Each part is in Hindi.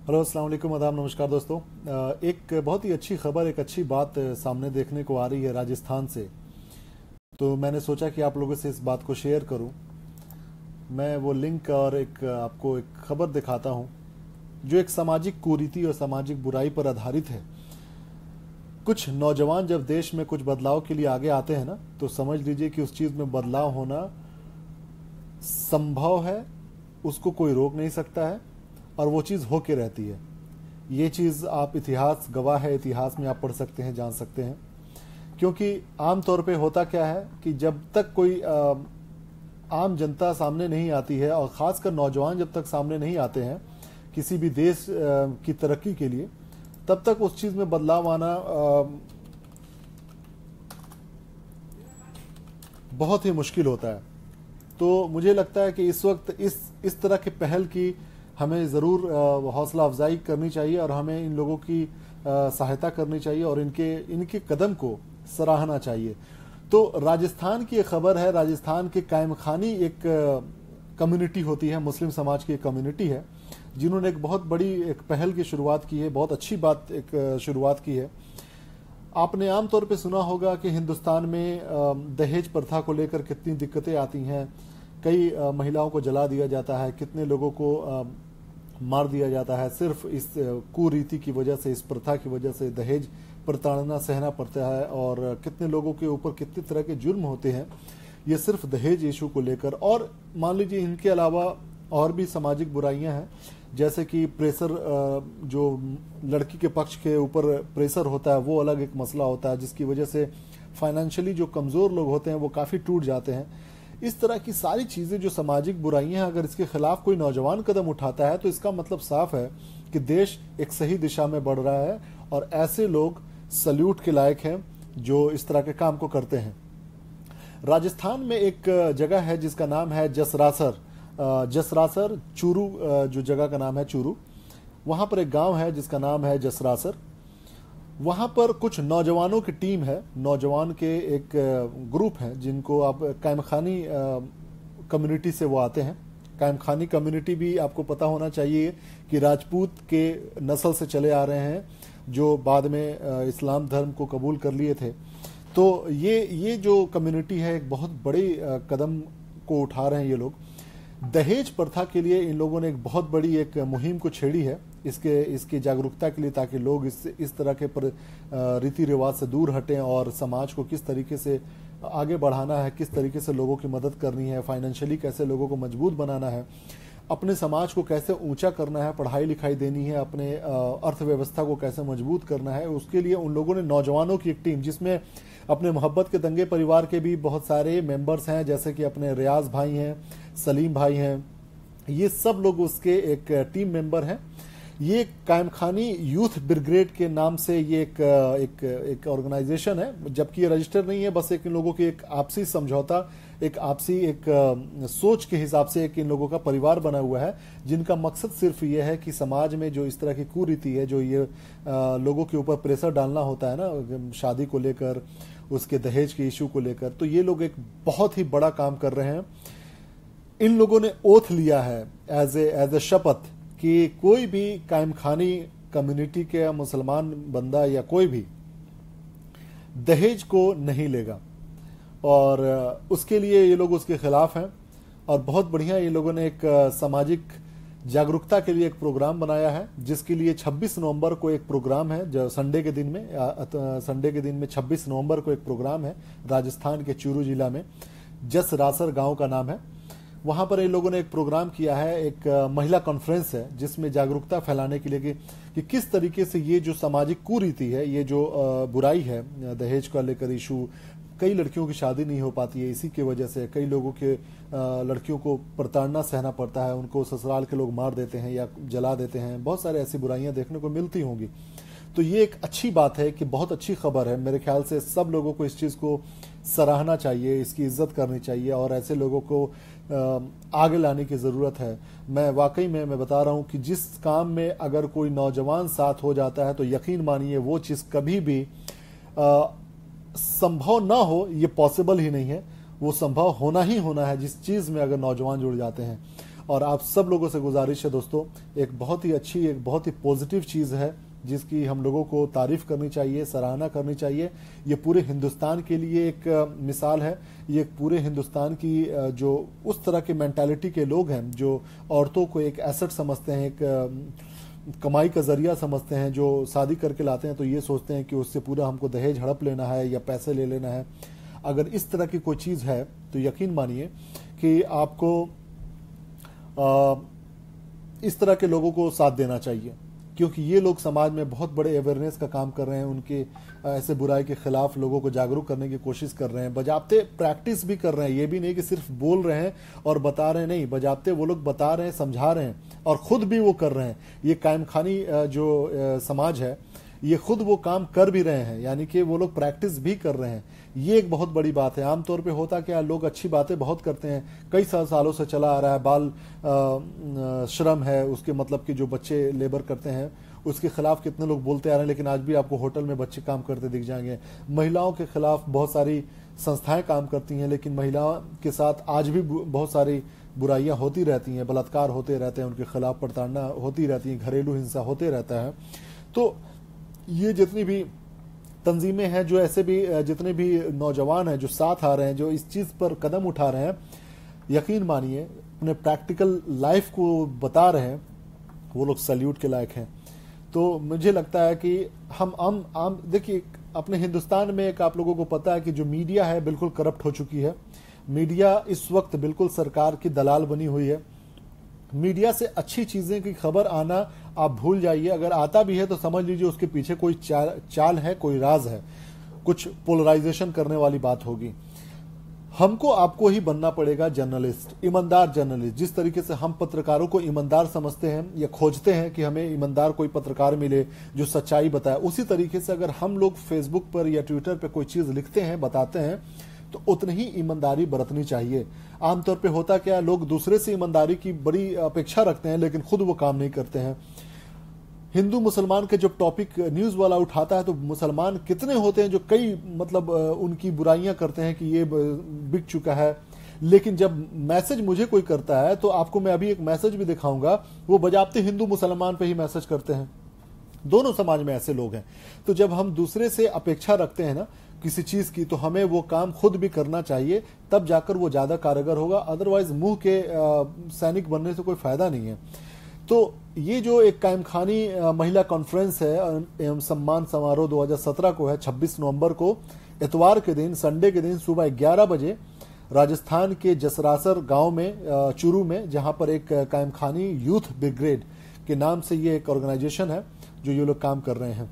हेलो, अस्सलाम वालेकुम, आदाब, नमस्कार दोस्तों। एक बहुत ही अच्छी खबर, एक अच्छी बात सामने देखने को आ रही है राजस्थान से। तो मैंने सोचा कि आप लोगों से इस बात को शेयर करूं। मैं वो लिंक और एक आपको एक खबर दिखाता हूं जो एक सामाजिक कुरीति और सामाजिक बुराई पर आधारित है। कुछ नौजवान जब देश में कुछ बदलाव के लिए आगे आते हैं ना, तो समझ लीजिए कि उस चीज़ में बदलाव होना संभव है, उसको कोई रोक नहीं सकता है और वो चीज़ होके रहती है। ये चीज़ आप इतिहास गवाह है, इतिहास में आप पढ़ सकते हैं, जान सकते हैं। क्योंकि आम तौर पे होता क्या है कि जब तक कोई आम जनता सामने नहीं आती है और ख़ासकर नौजवान जब तक सामने नहीं आते हैं किसी भी देश की तरक्की के लिए, तब तक उस चीज़ में बदलाव आना बहुत ही मुश्किल होता है। तो मुझे लगता है कि इस वक्त इस तरह के पहल की हमें ज़रूर हौसला अफजाई करनी चाहिए और हमें इन लोगों की सहायता करनी चाहिए और इनके कदम को सराहना चाहिए। तो राजस्थान की एक खबर है। राजस्थान के कायम खानी एक कम्युनिटी होती है, मुस्लिम समाज की एक कम्युनिटी है, जिन्होंने एक बहुत बड़ी एक पहल की शुरुआत की है। बहुत अच्छी बात एक शुरुआत की है। आपने आमतौर पे सुना होगा कि हिंदुस्तान में दहेज प्रथा को लेकर कितनी दिक्कतें आती हैं। कई महिलाओं को जला दिया जाता है, कितने लोगों को मार दिया जाता है सिर्फ इस कुरीति की वजह से, इस प्रथा की वजह से। दहेज प्रताड़ना सहना पड़ता है और कितने लोगों के ऊपर कितनी तरह के जुर्म होते हैं, ये सिर्फ दहेज इशू को लेकर। और मान लीजिए इनके अलावा और भी सामाजिक बुराइयां हैं, जैसे कि प्रेशर, जो लड़की के पक्ष के ऊपर प्रेशर होता है वो अलग एक मसला होता है, जिसकी वजह से फाइनेंशियली जो कमज़ोर लोग होते हैं वो काफ़ी टूट जाते हैं। इस तरह की सारी चीज़ें जो सामाजिक बुराइयां हैं, अगर इसके खिलाफ कोई नौजवान कदम उठाता है तो इसका मतलब साफ है कि देश एक सही दिशा में बढ़ रहा है और ऐसे लोग सल्यूट के लायक हैं जो इस तरह के काम को करते हैं। राजस्थान में एक जगह है जिसका नाम है जसरासर चूरू, जो जगह का नाम है चूरू। वहाँ पर एक गांव है जिसका नाम है जसरासर। वहाँ पर कुछ नौजवानों की टीम है, नौजवान के एक ग्रुप है जिनको आप कायमखानी कम्युनिटी से वो आते हैं। कायमखानी कम्युनिटी भी आपको पता होना चाहिए कि राजपूत के नस्ल से चले आ रहे हैं, जो बाद में इस्लाम धर्म को कबूल कर लिए थे। तो ये जो कम्युनिटी है एक बहुत बड़े कदम को उठा रहे हैं ये लोग। दहेज प्रथा के लिए इन लोगों ने एक बहुत बड़ी एक मुहिम को छेड़ी है, इसके जागरूकता के लिए, ताकि लोग इस तरह के रीति रिवाज से दूर हटें और समाज को किस तरीके से आगे बढ़ाना है, किस तरीके से लोगों की मदद करनी है, फाइनेंशियली कैसे लोगों को मजबूत बनाना है, अपने समाज को कैसे ऊंचा करना है, पढ़ाई लिखाई देनी है, अपने अर्थव्यवस्था को कैसे मजबूत करना है। उसके लिए उन लोगों ने नौजवानों की एक टीम, जिसमें अपने मोहब्बत के दंगे परिवार के भी बहुत सारे मेंबर्स हैं, जैसे कि अपने रियाज भाई हैं, सलीम भाई हैं, ये सब लोग उसके एक टीम मेंबर हैं। ये कायमखानी यूथ ब्रिगेड के नाम से ये एक ऑर्गेनाइजेशन है, जबकि ये रजिस्टर नहीं है, बस एक इन लोगों की एक आपसी समझौता, एक आपसी एक सोच के हिसाब से एक इन लोगों का परिवार बना हुआ है, जिनका मकसद सिर्फ ये है कि समाज में जो इस तरह की कुरीति है, जो ये लोगों के ऊपर प्रेशर डालना होता है ना, शादी को लेकर, उसके दहेज के इशू को लेकर, तो ये लोग एक बहुत ही बड़ा काम कर रहे हैं। इन लोगों ने ओथ लिया है एज ए शपथ कि कोई भी कायमखानी कम्युनिटी के मुसलमान बंदा या कोई भी दहेज को नहीं लेगा, और उसके लिए ये लोग उसके खिलाफ हैं। और बहुत बढ़िया ये लोगों ने एक सामाजिक जागरूकता के लिए एक प्रोग्राम बनाया है, जिसके लिए 26 नवंबर को एक प्रोग्राम है, जो संडे के दिन में 26 नवंबर को एक प्रोग्राम है राजस्थान के चूरू जिला में। जसरासर गांव का नाम है। वहां पर इन लोगों ने एक प्रोग्राम किया है, एक महिला कॉन्फ्रेंस है, जिसमें जागरूकता फैलाने के लिए कि किस तरीके से ये जो सामाजिक कुरीति है, ये जो बुराई है, दहेज का लेकर इशू, कई लड़कियों की शादी नहीं हो पाती है इसी की वजह से, कई लोगों के लड़कियों को प्रताड़ना सहना पड़ता है, उनको ससुराल के लोग मार देते हैं या जला देते हैं, बहुत सारे ऐसी बुराइयां देखने को मिलती होंगी। तो ये एक अच्छी बात है कि बहुत अच्छी खबर है। मेरे ख्याल से सब लोगों को इस चीज़ को सराहना चाहिए, इसकी इज्जत करनी चाहिए और ऐसे लोगों को आगे लाने की ज़रूरत है। मैं वाकई में मैं बता रहा हूँ कि जिस काम में अगर कोई नौजवान साथ हो जाता है तो यकीन मानिए वो चीज़ कभी भी संभव ना हो, ये पॉसिबल ही नहीं है। वो संभव होना ही होना है जिस चीज़ में अगर नौजवान जुड़ जाते हैं। और आप सब लोगों से गुजारिश है दोस्तों, एक बहुत ही अच्छी, एक बहुत ही पॉजिटिव चीज़ है जिसकी हम लोगों को तारीफ करनी चाहिए, सराहना करनी चाहिए। ये पूरे हिंदुस्तान के लिए एक मिसाल है। ये पूरे हिंदुस्तान की जो उस तरह के मेंटालिटी के लोग हैं जो औरतों को एक एसेट समझते हैं, एक कमाई का जरिया समझते हैं, जो शादी करके लाते हैं तो ये सोचते हैं कि उससे पूरा हमको दहेज हड़प लेना है या पैसे ले लेना है। अगर इस तरह की कोई चीज़ है तो यकीन मानिए कि आपको इस तरह के लोगों को साथ देना चाहिए, क्योंकि ये लोग समाज में बहुत बड़े अवेयरनेस का काम कर रहे हैं। उनके ऐसे बुराई के खिलाफ लोगों को जागरूक करने की कोशिश कर रहे हैं, बजाबते प्रैक्टिस भी कर रहे हैं। ये भी नहीं कि सिर्फ बोल रहे हैं और बता रहे हैं, नहीं, बजाबते वो लोग बता रहे हैं, समझा रहे हैं और खुद भी वो कर रहे हैं। ये कायम खानी जो समाज है ये खुद वो काम कर भी रहे हैं, यानी कि वो लोग प्रैक्टिस भी कर रहे हैं। ये एक बहुत बड़ी बात है। आमतौर पे होता क्या, लोग अच्छी बातें बहुत करते हैं, कई सालों से चला आ रहा है, बाल श्रम है, उसके मतलब कि जो बच्चे लेबर करते हैं उसके खिलाफ कितने लोग बोलते आ रहे हैं, लेकिन आज भी आपको होटल में बच्चे काम करते दिख जाएंगे। महिलाओं के खिलाफ बहुत सारी संस्थाएं काम करती हैं, लेकिन महिलाओं के साथ आज भी बहुत सारी बुराइयां होती रहती हैं, बलात्कार होते रहते हैं, उनके खिलाफ प्रताड़ना होती रहती है, घरेलू हिंसा होते रहता है। तो ये जितनी भी तंजीमें हैं, जो ऐसे भी जितने भी नौजवान हैं जो साथ आ रहे हैं, जो इस चीज़ पर कदम उठा रहे हैं, यकीन मानिए अपने प्रैक्टिकल लाइफ को बता रहे हैं, वो लोग सैल्यूट के लायक हैं। तो मुझे लगता है कि हम देखिए, अपने हिंदुस्तान में एक आप लोगों को पता है कि जो मीडिया है बिल्कुल करप्ट हो चुकी है। मीडिया इस वक्त बिल्कुल सरकार की दलाल बनी हुई है। मीडिया से अच्छी चीजें की खबर आना आप भूल जाइए, अगर आता भी है तो समझ लीजिए उसके पीछे कोई चाल है, कोई राज है, कुछ पोलराइजेशन करने वाली बात होगी। हमको आपको ही बनना पड़ेगा जर्नलिस्ट, ईमानदार जर्नलिस्ट। जिस तरीके से हम पत्रकारों को ईमानदार समझते हैं या खोजते हैं कि हमें ईमानदार कोई पत्रकार मिले जो सच्चाई बताए, उसी तरीके से अगर हम लोग फेसबुक पर या ट्विटर पर कोई चीज लिखते हैं, बताते हैं, तो उतनी ही ईमानदारी बरतनी चाहिए। आमतौर पे होता क्या, लोग दूसरे से ईमानदारी की बड़ी अपेक्षा रखते हैं लेकिन खुद वो काम नहीं करते हैं। हिंदू मुसलमान के जब टॉपिक न्यूज वाला उठाता है तो मुसलमान कितने होते हैं जो कई मतलब उनकी बुराइयां करते हैं कि ये बिक चुका है, लेकिन जब मैसेज मुझे कोई करता है तो आपको मैं अभी एक मैसेज भी दिखाऊंगा, वो बजाबते हिंदू मुसलमान पे ही मैसेज करते हैं। दोनों समाज में ऐसे लोग हैं। तो जब हम दूसरे से अपेक्षा रखते हैं ना किसी चीज की, तो हमें वो काम खुद भी करना चाहिए, तब जाकर वो ज्यादा कारगर होगा। अदरवाइज मुंह के सैनिक बनने से कोई फायदा नहीं है। तो ये जो एक कायम खानी महिला कॉन्फ्रेंस है एवं सम्मान समारोह 2017 को है, 26 नवंबर को इतवार के दिन, संडे के दिन सुबह 11 बजे राजस्थान के जसरासर गांव में, चूरू में, जहां पर एक कायम खानी यूथ ब्रिगेड के नाम से ये एक ऑर्गेनाइजेशन है जो ये लोग काम कर रहे हैं।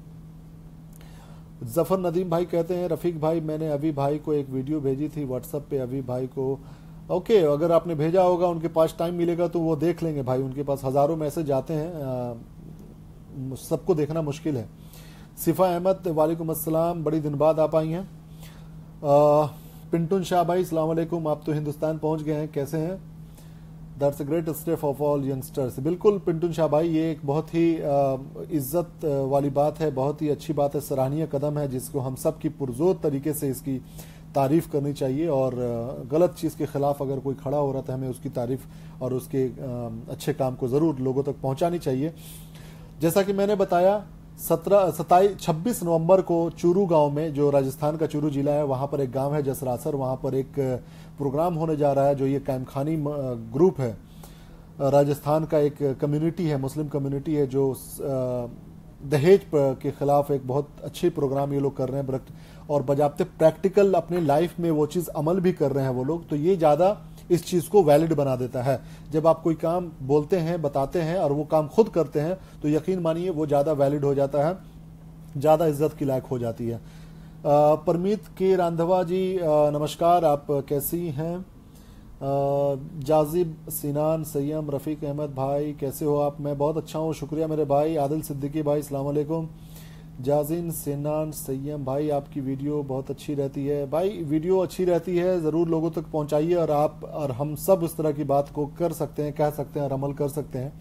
जफर नदीम भाई कहते हैं, रफीक भाई मैंने अभी भाई को एक वीडियो भेजी थी व्हाट्सएप पे, अभी भाई को ओके, अगर आपने भेजा होगा, उनके पास टाइम मिलेगा तो वो देख लेंगे भाई, उनके पास हजारों मैसेज आते हैं, सबको देखना मुश्किल है। सिफा अहमद वालेकुम अस्सलाम, बड़ी दिन बाद आप आई हैं। पिंटून शाह भाई अस्सलाम वालेकुम, आप तो हिंदुस्तान पहुंच गए हैं, कैसे हैं? That's a great step of all youngsters. बिल्कुल पिंटून शाह भाई, ये एक बहुत ही इज्जत वाली बात है, बहुत ही अच्छी बात है, सराहनीय कदम है जिसको हम सब की पुरजोर तरीके से इसकी तारीफ करनी चाहिए। और गलत चीज़ के खिलाफ अगर कोई खड़ा हो रहा था, हमें उसकी तारीफ और उसके अच्छे काम को ज़रूर लोगों तक पहुंचानी चाहिए। जैसा कि मैंने बताया, 26 नवंबर को चूरू गांव में, जो राजस्थान का चूरू जिला है, वहां पर एक गांव है जसरासर, वहां पर एक प्रोग्राम होने जा रहा है। जो ये कायम खानी ग्रुप है, राजस्थान का एक कम्युनिटी है, मुस्लिम कम्युनिटी है, जो दहेज के खिलाफ एक बहुत अच्छे प्रोग्राम ये लोग कर रहे हैं, और बजाबते प्रैक्टिकल अपने लाइफ में वो चीज़ अमल भी कर रहे हैं वो लोग। तो ये ज़्यादा इस चीज़ को वैलिड बना देता है। जब आप कोई काम बोलते हैं, बताते हैं और वो काम खुद करते हैं, तो यकीन मानिए वो ज़्यादा वैलिड हो जाता है, ज़्यादा इज्जत की लायक हो जाती है। परमीत के रांधवा जी नमस्कार, आप कैसी हैं? जाजिब सिनान सैयम रफ़ीक अहमद भाई कैसे हो आप? मैं बहुत अच्छा हूँ, शुक्रिया मेरे भाई। आदिल सिद्दीकी भाई अस्सलाम वालेकुम। जाजिन सिनान सैयम भाई, आपकी वीडियो बहुत अच्छी रहती है। भाई वीडियो अच्छी रहती है, ज़रूर लोगों तक पहुँचाइए, और आप और हम सब उस तरह की बात को कर सकते हैं, कह सकते हैं और अमल कर सकते हैं।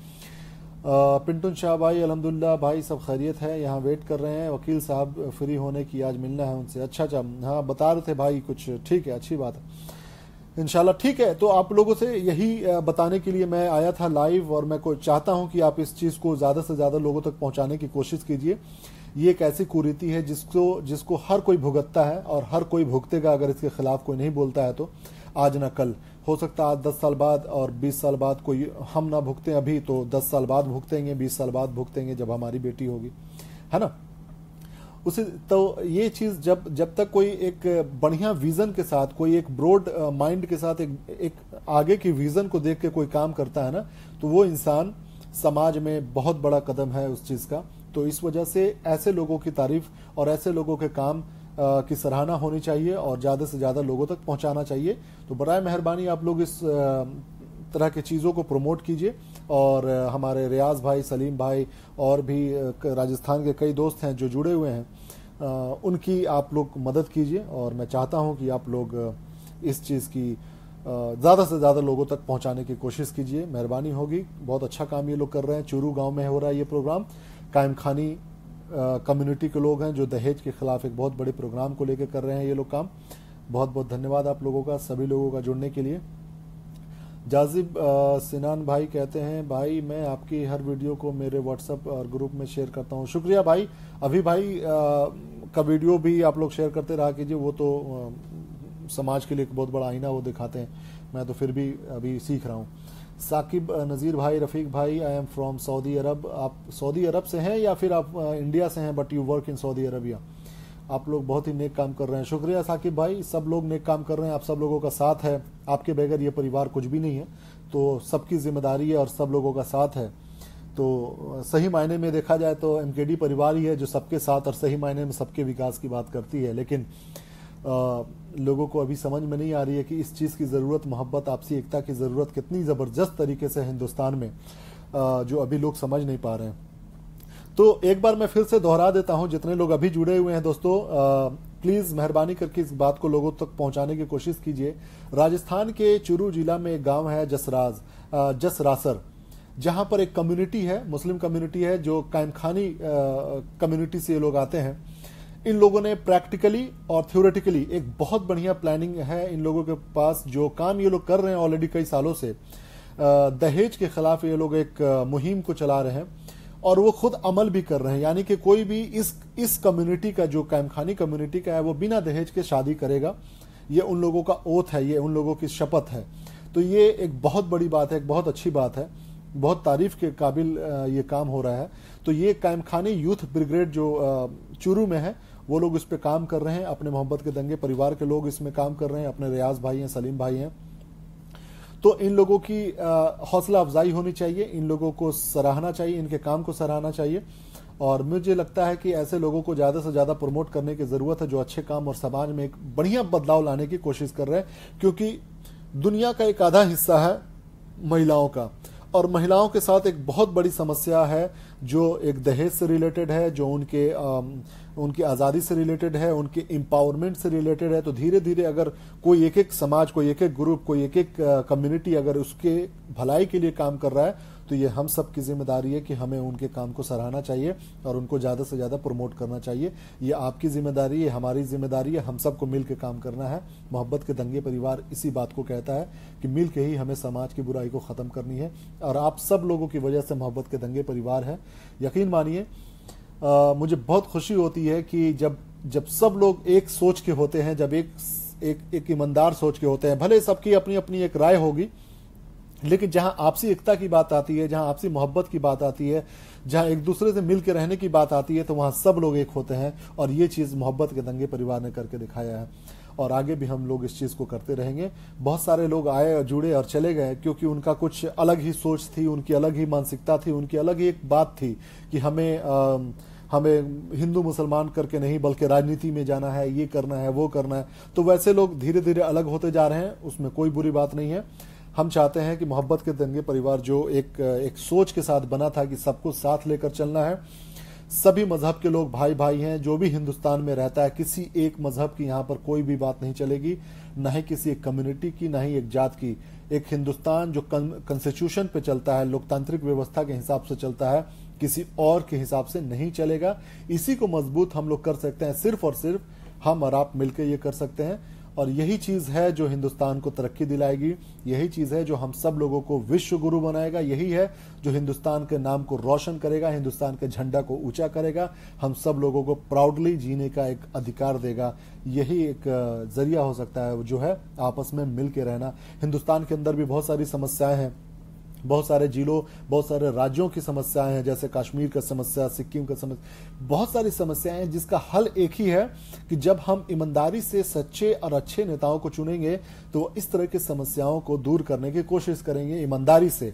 पिंटून शाह भाई अल्हम्दुलिल्लाह भाई, सब खैरियत है, यहाँ वेट कर रहे हैं, वकील साहब फ्री होने की, आज मिलना है उनसे। अच्छा, हाँ बता रहे थे भाई कुछ, ठीक है, अच्छी बात है। इंशाल्लाह ठीक है। तो आप लोगों से यही बताने के लिए मैं आया था लाइव, और मैं चाहता हूं कि आप इस चीज को ज्यादा से ज्यादा लोगों तक पहुंचाने की कोशिश कीजिए। ये एक ऐसी कुरीति है जिसको हर कोई भुगतता है और हर कोई भुगतेगा अगर इसके खिलाफ कोई नहीं बोलता है तो। आज ना कल, हो सकता है आज 10 साल बाद और 20 साल बाद कोई हम ना भुगते अभी, तो 10 साल बाद भुगतेंगे, 20 साल बाद भुगतेंगे जब हमारी बेटी होगी, है ना। उसे तो ये चीज जब तक कोई एक बढ़िया विजन के साथ, कोई एक ब्रॉड माइंड के साथ एक आगे की विजन को देख के कोई काम करता है ना, तो वो इंसान समाज में बहुत बड़ा कदम है उस चीज का। तो इस वजह से ऐसे लोगों की तारीफ और ऐसे लोगों के काम की सराहना होनी चाहिए और ज्यादा से ज्यादा लोगों तक पहुंचाना चाहिए। तो बराए मेहरबानी आप लोग इस तरह की चीज़ों को प्रमोट कीजिए। और हमारे रियाज भाई, सलीम भाई और भी राजस्थान के कई दोस्त हैं जो जुड़े हुए हैं, उनकी आप लोग मदद कीजिए। और मैं चाहता हूं कि आप लोग इस चीज़ की ज़्यादा से ज़्यादा लोगों तक पहुंचाने की कोशिश कीजिए, मेहरबानी होगी। बहुत अच्छा काम ये लोग कर रहे हैं। चूरू गांव में हो रहा है ये प्रोग्राम। कायम खानी कम्युनिटी के लोग हैं जो दहेज के खिलाफ एक बहुत बड़े प्रोग्राम को लेकर कर रहे हैं ये लोग काम। बहुत बहुत धन्यवाद आप लोगों का, सभी लोगों का जुड़ने के लिए। जाजिब सिनान भाई कहते हैं, भाई मैं आपकी हर वीडियो को मेरे व्हाट्सएप और ग्रुप में शेयर करता हूं। शुक्रिया भाई। अभी भाई का वीडियो भी आप लोग शेयर करते रहा कीजिए, वो तो समाज के लिए एक बहुत बड़ा आईना वो दिखाते हैं। मैं तो फिर भी अभी सीख रहा हूँ। साकिब नज़ीर भाई, रफ़ीक भाई, आई एम फ्रॉम सऊदी अरब। आप सऊदी अरब से हैं या फिर आप इंडिया से हैं but you work in Saudi Arabia? आप लोग बहुत ही नेक काम कर रहे हैं। शुक्रिया साकिब भाई, सब लोग नेक काम कर रहे हैं, आप सब लोगों का साथ है। आपके बगैर ये परिवार कुछ भी नहीं है, तो सबकी जिम्मेदारी है और सब लोगों का साथ है। तो सही मायने में देखा जाए तो एमकेडी परिवार ही है जो सबके साथ और सही मायने में सबके विकास की बात करती है। लेकिन लोगों को अभी समझ में नहीं आ रही है कि इस चीज़ की ज़रूरत, मोहब्बत, आपसी एकता की ज़रूरत कितनी ज़बरदस्त तरीके से हिंदुस्तान में जो अभी लोग समझ नहीं पा रहे हैं। तो एक बार मैं फिर से दोहरा देता हूं, जितने लोग अभी जुड़े हुए हैं दोस्तों, प्लीज़ मेहरबानी करके इस बात को लोगों तक पहुंचाने की कोशिश कीजिए। राजस्थान के चूरू जिला में एक गांव है जसरासर, जहां पर एक कम्युनिटी है, मुस्लिम कम्युनिटी है, जो कायमखानी कम्युनिटी से ये लोग आते हैं। इन लोगों ने प्रैक्टिकली और थ्योरेटिकली एक बहुत बढ़िया प्लानिंग है इन लोगों के पास। जो काम ये लोग कर रहे हैं ऑलरेडी कई सालों से, दहेज के खिलाफ ये लोग एक मुहिम को चला रहे हैं और वो खुद अमल भी कर रहे हैं। यानी कि कोई भी इस कम्युनिटी का, जो कायमखानी कम्युनिटी का है, वो बिना दहेज के शादी करेगा। ये उन लोगों का ओथ है, ये उन लोगों की शपथ है। तो ये एक बहुत बड़ी बात है, एक बहुत अच्छी बात है, बहुत तारीफ के काबिल ये काम हो रहा है। तो ये कायमखानी यूथ ब्रिगेड जो चूरू में है, वो लोग इस पे काम कर रहे हैं। अपने मोहब्बत के दंगे परिवार के लोग इसमें काम कर रहे हैं। अपने रियाज भाई हैं, सलीम भाई हैं। तो इन लोगों की हौसला अफजाई होनी चाहिए, इन लोगों को सराहना चाहिए, इनके काम को सराहना चाहिए। और मुझे लगता है कि ऐसे लोगों को ज़्यादा से ज़्यादा प्रमोट करने की ज़रूरत है जो अच्छे काम और समाज में एक बढ़िया बदलाव लाने की कोशिश कर रहे हैं। क्योंकि दुनिया का एक आधा हिस्सा है महिलाओं का, और महिलाओं के साथ एक बहुत बड़ी समस्या है जो एक दहेज से रिलेटेड है, जो उनकी आज़ादी से रिलेटेड है, उनके एम्पावरमेंट से रिलेटेड है। तो धीरे धीरे अगर कोई एक एक समाज, कोई एक एक ग्रुप, कोई एक एक कम्युनिटी अगर उसके भलाई के लिए काम कर रहा है, तो ये हम सब की जिम्मेदारी है कि हमें उनके काम को सराहना चाहिए और उनको ज़्यादा से ज़्यादा प्रमोट करना चाहिए। ये आपकी जिम्मेदारी है, हमारी जिम्मेदारी है, हम सबको मिल के काम करना है। मोहब्बत के दंगे परिवार इसी बात को कहता है कि मिल के ही हमें समाज की बुराई को ख़त्म करनी है। और आप सब लोगों की वजह से मोहब्बत के दंगे परिवार है। यकीन मानिए, मुझे बहुत खुशी होती है कि जब सब लोग एक सोच के होते हैं, जब एक ईमानदार सोच के होते हैं। भले सबकी अपनी अपनी एक राय होगी, लेकिन जहां आपसी एकता की बात आती है, जहां आपसी मोहब्बत की बात आती है, जहां एक दूसरे से मिल के रहने की बात आती है, तो वहां सब लोग एक होते हैं। और ये चीज़ मोहब्बत के दंगे परिवार ने करके दिखाया है और आगे भी हम लोग इस चीज़ को करते रहेंगे। बहुत सारे लोग आए और जुड़े और चले गए क्योंकि उनका कुछ अलग ही सोच थी, उनकी अलग ही मानसिकता थी, उनकी अलग ही एक बात थी कि हमें हिंदू मुसलमान करके नहीं बल्कि राजनीति में जाना है, ये करना है, वो करना है। तो वैसे लोग धीरे धीरे अलग होते जा रहे हैं, उसमें कोई बुरी बात नहीं है। हम चाहते हैं कि मोहब्बत के दंगे परिवार जो एक सोच के साथ बना था कि सबको साथ लेकर चलना है। सभी मजहब के लोग भाई भाई हैं। जो भी हिंदुस्तान में रहता है, किसी एक मजहब की यहाँ पर कोई भी बात नहीं चलेगी, न ही किसी एक कम्युनिटी की, न ही एक जात की। एक हिंदुस्तान जो कॉन्स्टिट्यूशन पे चलता है, लोकतांत्रिक व्यवस्था के हिसाब से चलता है, किसी और के हिसाब से नहीं चलेगा। इसी को मजबूत हम लोग कर सकते हैं, सिर्फ और सिर्फ हम और आप मिलकर ये कर सकते हैं। और यही चीज है जो हिंदुस्तान को तरक्की दिलाएगी, यही चीज है जो हम सब लोगों को विश्व गुरु बनाएगा, यही है जो हिंदुस्तान के नाम को रोशन करेगा, हिंदुस्तान के झंडा को ऊंचा करेगा, हम सब लोगों को प्राउडली जीने का एक अधिकार देगा। यही एक जरिया हो सकता है जो है आपस में मिल के रहना। हिंदुस्तान के अंदर भी बहुत सारी समस्याएं हैं, बहुत सारे जिलों, बहुत सारे राज्यों की समस्याएं हैं, जैसे कश्मीर का समस्या, सिक्किम का समस्या, बहुत सारी समस्याएं हैं जिसका हल एक ही है कि जब हम ईमानदारी से सच्चे और अच्छे नेताओं को चुनेंगे तो इस तरह की समस्याओं को दूर करने की कोशिश करेंगे ईमानदारी से।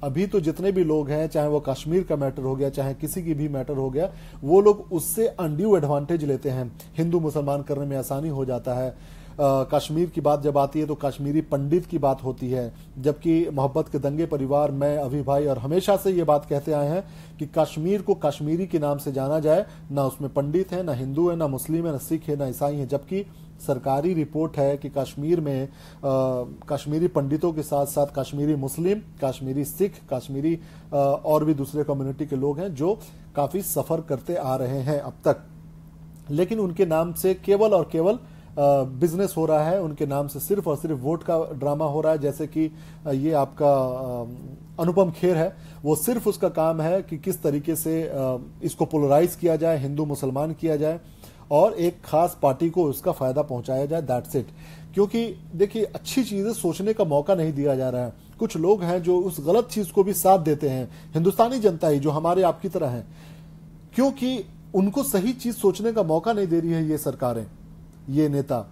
अभी तो जितने भी लोग हैं, चाहे वो कश्मीर का मैटर हो गया, चाहे किसी की भी मैटर हो गया, वो लोग उससे अनड्यू एडवांटेज लेते हैं, हिंदू मुसलमान करने में आसानी हो जाता है। कश्मीर की बात जब आती है तो कश्मीरी पंडित की बात होती है, जबकि मोहब्बत के दंगे परिवार, मैं, अभी भाई और हमेशा से ये बात कहते आए हैं कि कश्मीर को कश्मीरी के नाम से जाना जाए, ना उसमें पंडित है, ना हिंदू है, ना मुस्लिम है, ना सिख है, ना ईसाई है। जबकि सरकारी रिपोर्ट है कि कश्मीर में कश्मीरी पंडितों के साथ साथ कश्मीरी मुस्लिम, कश्मीरी सिख, कश्मीरी और भी दूसरे कम्युनिटी के लोग हैं जो काफी सफर करते आ रहे हैं अब तक, लेकिन उनके नाम से केवल और केवल बिजनेस हो रहा है, उनके नाम से सिर्फ और सिर्फ वोट का ड्रामा हो रहा है। जैसे कि ये आपका अनुपम खेर है, वो सिर्फ उसका काम है कि किस तरीके से इसको पोलराइज किया जाए, हिंदू मुसलमान किया जाए और एक खास पार्टी को उसका फायदा पहुंचाया जाए, दैट्स इट। क्योंकि देखिए, अच्छी चीजें सोचने का मौका नहीं दिया जा रहा है। कुछ लोग हैं जो उस गलत चीज को भी साथ देते हैं, हिंदुस्तानी जनता ही जो हमारे आपकी तरह है, क्योंकि उनको सही चीज सोचने का मौका नहीं दे रही है ये सरकारें, ये नेता,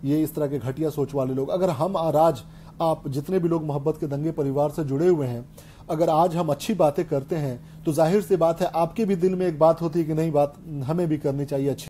ये इस तरह के घटिया सोच वाले लोग। अगर हम आज आप जितने भी लोग मोहब्बत के दंगे परिवार से जुड़े हुए हैं, अगर आज हम अच्छी बातें करते हैं तो जाहिर सी बात है आपके भी दिल में एक बात होती है कि नहीं, बात हमें भी करनी चाहिए अच्छी।